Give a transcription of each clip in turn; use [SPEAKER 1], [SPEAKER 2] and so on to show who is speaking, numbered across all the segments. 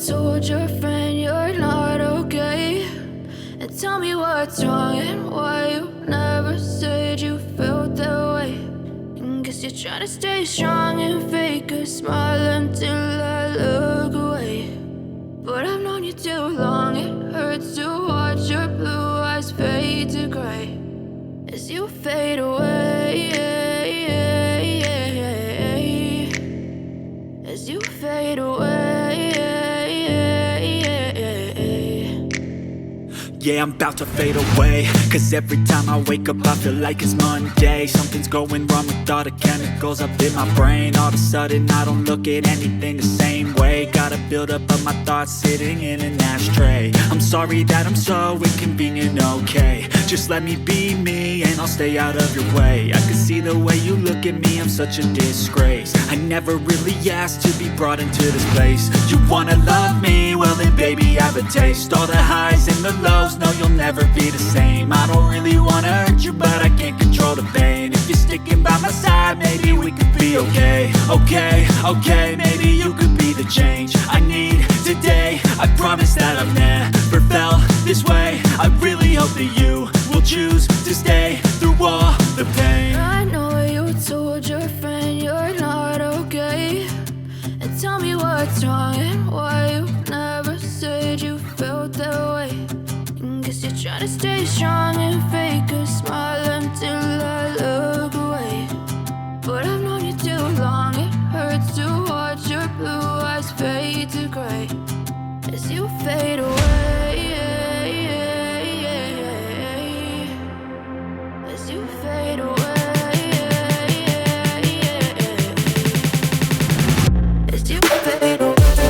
[SPEAKER 1] told your friend you're not okay? And tell me what's wrong and why you never said you felt that way. And guess you're trying to stay strong and fake a smile until I look away. But I've known you too long, it hurts to watch your blue eyes fade to gray as you fade away, as you fade away.
[SPEAKER 2] Yeah, I'm about to fade away, cause every time I wake up I feel like it's Monday. Something's going wrong with all the chemicals up in my brain. All of a sudden I don't look at anything the same way. Got a buildup of my thoughts sitting in an ashtray. I'm sorry that I'm so inconvenient, okay? Just let me be me and I'll stay out of your way. I can see the way you look at me, I'm such a disgrace. I never really asked to be brought into this place. You wanna love me? Well then baby have a taste. All the highs and the lows, no you'll never be the same. I don't really wanna hurt you but I can't control the pain. If you're sticking by my side maybe we could be okay. Okay, maybe you could be the change I need today. I promise that I've never felt this way. I really hope that you will choose to stay through all the pain.
[SPEAKER 1] I know you told your friend you're not okay. And tell me what's wrong and why you never said you felt that way. And guess you're trying to stay strong and fake a smile until I look away. But I've known you too long, it hurts to watch your blue eyes fade to gray as you fade away, as you fade away, as you fade away,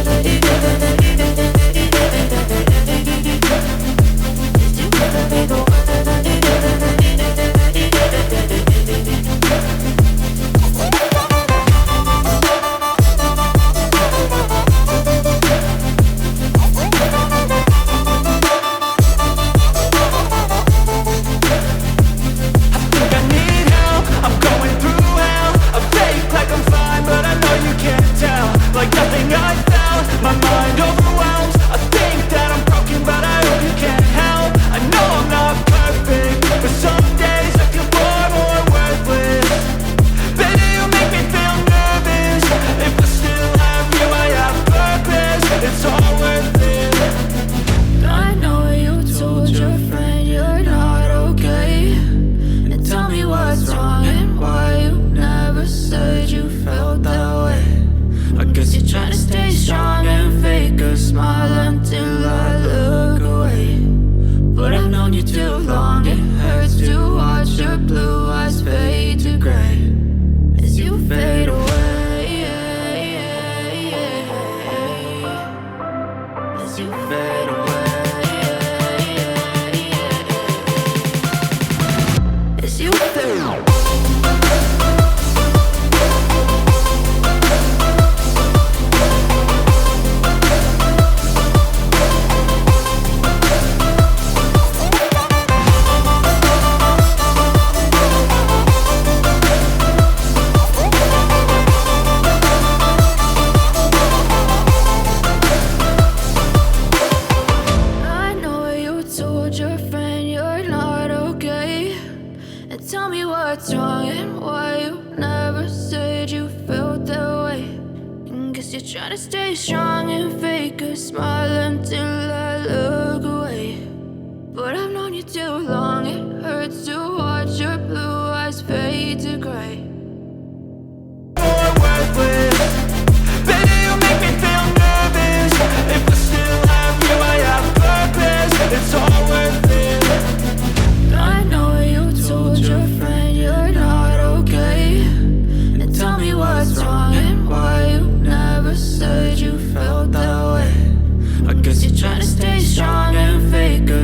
[SPEAKER 1] as you fade away.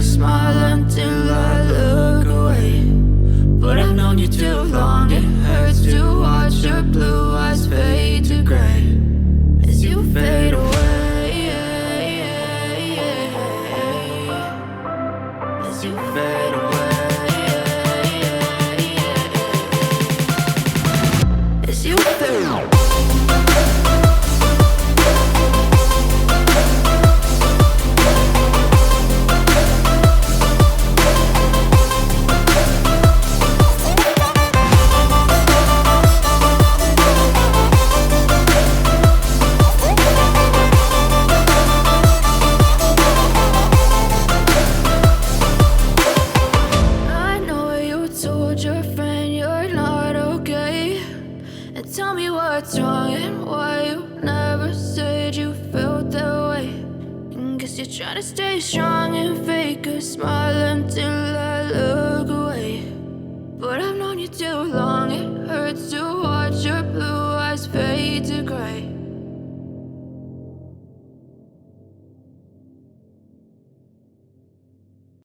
[SPEAKER 1] Smile until I look away. But I've known you too long, it hurts what's wrong and why you never said you felt that way. And guess you're trying to stay strong and fake a smile until I look away.